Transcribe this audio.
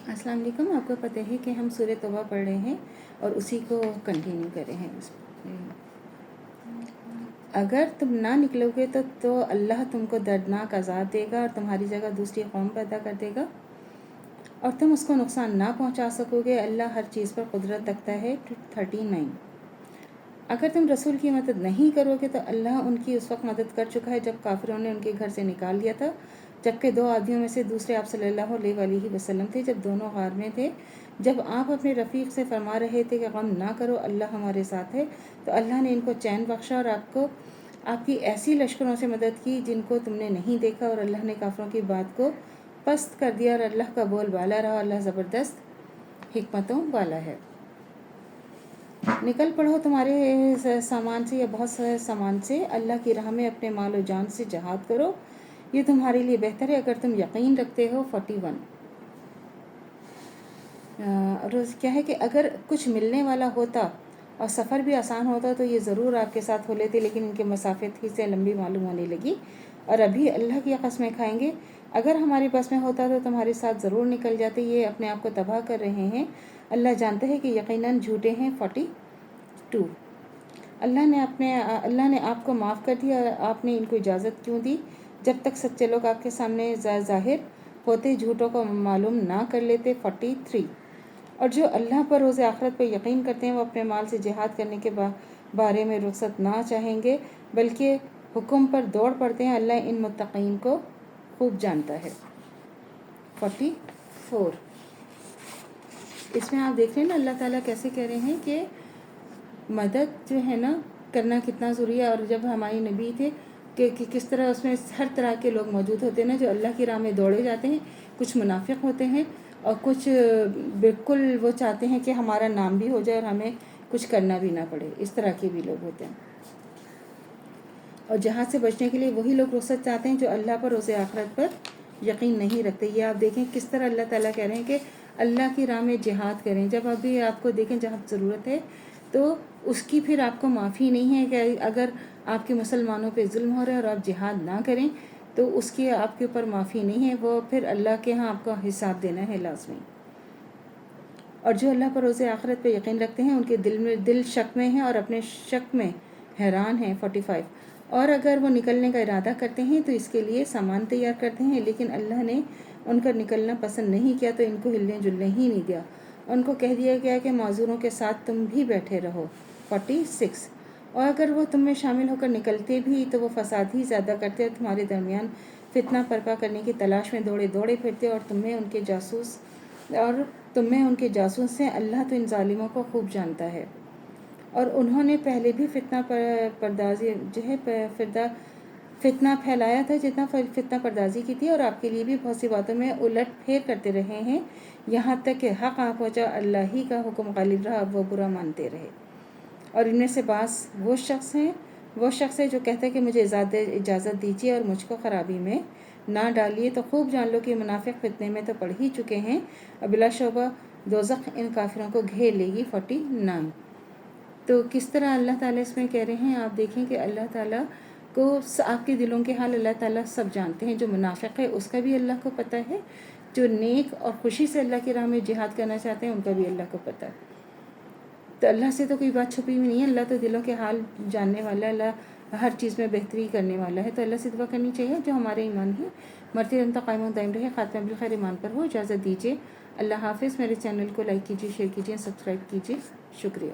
السلام علیکم. آپ کو پتہ ہے کہ ہم سورہ توبہ پڑھ رہے ہیں اور اسی کو کنٹینیو کر رہے ہیں. اگر تم نہ نکلو گے تو اللہ تم کو دردناک عذاب دے گا اور تمہاری جگہ دوسری قوم پیدا کر دے گا اور تم اس کو نقصان نہ پہنچا سکو گے. اللہ ہر چیز پر قدرت رکھتا ہے. 39. اگر تم رسول کی مدد نہیں کرو گے تو اللہ ان کی اس وقت مدد کر چکا ہے جب کافروں نے ان کے گھر سے نکال دیا تھا، جبکہ 2 آدمیوں میں سے دوسرے آپ صلی اللہ علیہ وسلم تھے جب دونوں غار میں تھے. جب آپ اپنے رفیق سے فرما رہے تھے کہ غم نہ کرو، اللہ ہمارے ساتھ ہے، تو اللہ نے ان کو چین بخشا اور آپ کی ایسی لشکروں سے مدد کی جن کو تم نے نہیں دیکھا، اور اللہ نے کافروں کی بات کو پست کر دیا اور اللہ کا بول بالا رہا. اللہ زبردست حکمتوں والا ہے. نکل پڑو تمہارے سامان سے یا بہت سارے سامان سے، اللہ کی راہ میں اپنے مال و جان سے جہاد کرو، یہ تمہارے لیے بہتر ہے اگر تم یقین رکھتے ہو. 41. روز کیا ہے کہ اگر کچھ ملنے والا ہوتا اور سفر بھی آسان ہوتا تو یہ ضرور آپ کے ساتھ ہو لیتے، لیکن ان کی مسافت ہی سے لمبی معلوم ہونے لگی اور ابھی اللہ کی قسمیں کھائیں گے. اگر ہمارے پاس میں ہوتا تو تمہارے ساتھ ضرور نکل جاتے. یہ اپنے آپ کو تباہ کر رہے ہیں، اللہ جانتا ہے کہ یقیناً جھوٹے ہیں. 42. اللہ نے آپ کو معاف کر دیا اور آپ نے ان کو اجازت کیوں دی جب تک سچے لوگ آپ کے سامنے ظاہر ہوتے، جھوٹوں کو معلوم نہ کر لیتے. 43. اور جو اللہ پر روز آخرت پر یقین کرتے ہیں وہ اپنے مال سے جہاد کرنے کے بارے میں رخصت نہ چاہیں گے بلکہ حکم پر دوڑ پڑتے ہیں. اللہ ان متقین کو خوب جانتا ہے. 44. اس میں آپ دیکھ رہے ہیں نا اللہ تعالیٰ کیسے کہہ رہے ہیں کہ مدد جو ہے نا کرنا کتنا ضروری ہے، اور جب ہمارے نبی تھے کہ کس طرح اس میں ہر طرح کے لوگ موجود ہوتے ہیں نا جو اللہ کی راہ میں دوڑے جاتے ہیں. کچھ منافق ہوتے ہیں اور کچھ بالکل وہ چاہتے ہیں کہ ہمارا نام بھی ہو جائے اور ہمیں کچھ کرنا بھی نہ پڑے. اس طرح کے بھی لوگ ہوتے ہیں. اور جہاد سے بچنے کے لیے وہی لوگ رخصت چاہتے ہیں جو اللہ پر روز آخرت پر یقین نہیں رکھتے. یہ آپ دیکھیں کس طرح اللہ تعالیٰ کہہ رہے ہیں کہ اللہ کی راہ میں جہاد کریں. جب ابھی آپ کو دیکھیں جہاں ضرورت ہے تو اس کی پھر آپ کو معافی نہیں ہے کہ اگر آپ کے مسلمانوں پہ ظلم ہو رہا ہے اور آپ جہاد نہ کریں تو اس کی آپ کے اوپر معافی نہیں ہے، وہ پھر اللہ کے ہاں آپ کو حساب دینا ہے لازمی. اور جو اللہ پر روز آخرت پہ یقین رکھتے ہیں ان کے دل شک میں ہیں اور اپنے شک میں حیران ہیں. 45. اور اگر وہ نکلنے کا ارادہ کرتے ہیں تو اس کے لیے سامان تیار کرتے ہیں، لیکن اللہ نے ان کا نکلنا پسند نہیں کیا تو ان کو ہلنے جلنے ہی نہیں دیا. ان کو کہہ دیا گیا کہ معذوروں کے ساتھ تم بھی بیٹھے رہو. 46. اور اگر وہ تم میں شامل ہو کر نکلتے بھی تو وہ فساد ہی زیادہ کرتے اور تمہارے درمیان فتنہ برپا کرنے کی تلاش میں دوڑے پھرتے اور تم میں ان کے جاسوس ہیں. اللہ تو ان ظالموں کو خوب جانتا ہے. اور انہوں نے پہلے بھی فتنہ پھیلایا تھا جتنا فتنہ پردازی کی تھی، اور آپ کے لیے بھی بہت سی باتوں میں الٹ پھیر کرتے رہے ہیں یہاں تک کہ حق آ پہنچا. اللہ ہی کا حکم غالب رہا اور وہ برا مانتے رہے. اور ان میں سے بعض وہ شخص ہے جو کہتا ہے کہ مجھے اجازت دیجیے اور مجھ کو خرابی میں نہ ڈالیے. تو خوب جان لو کہ منافق فتنے میں تو پڑ ہی چکے ہیں اور بلا شبہ دوزخ ان کافروں کو گھیر لے گی. 49. تو کس طرح اللہ تعالیٰ اس میں کہہ رہے ہیں، آپ دیکھیں کہ اللہ تعالیٰ کو آپ کے دلوں کے حال اللہ تعالیٰ سب جانتے ہیں. جو منافق ہے اس کا بھی اللہ کو پتہ ہے، جو نیک اور خوشی سے اللہ کی راہ میں جہاد کرنا چاہتے ہیں ان کا بھی اللہ کو پتہ ہے. تو اللہ سے تو کوئی بات چھپی ہوئی نہیں ہے. اللہ تو دلوں کے حال جاننے والا ہے، اللہ ہر چیز میں بہتری کرنے والا ہے. تو اللہ سے دعا کرنی چاہیے جو ہمارے ایمان ہے مرتے رہتا قائم و دائم رہے، خاتمہ بالخیر ایمان پر ہو. اجازت دیجیے. اللہ حافظ. میرے چینل کو لائک کیجیے، شیئر کیجیے، سبسکرائب کیجیے. شکریہ.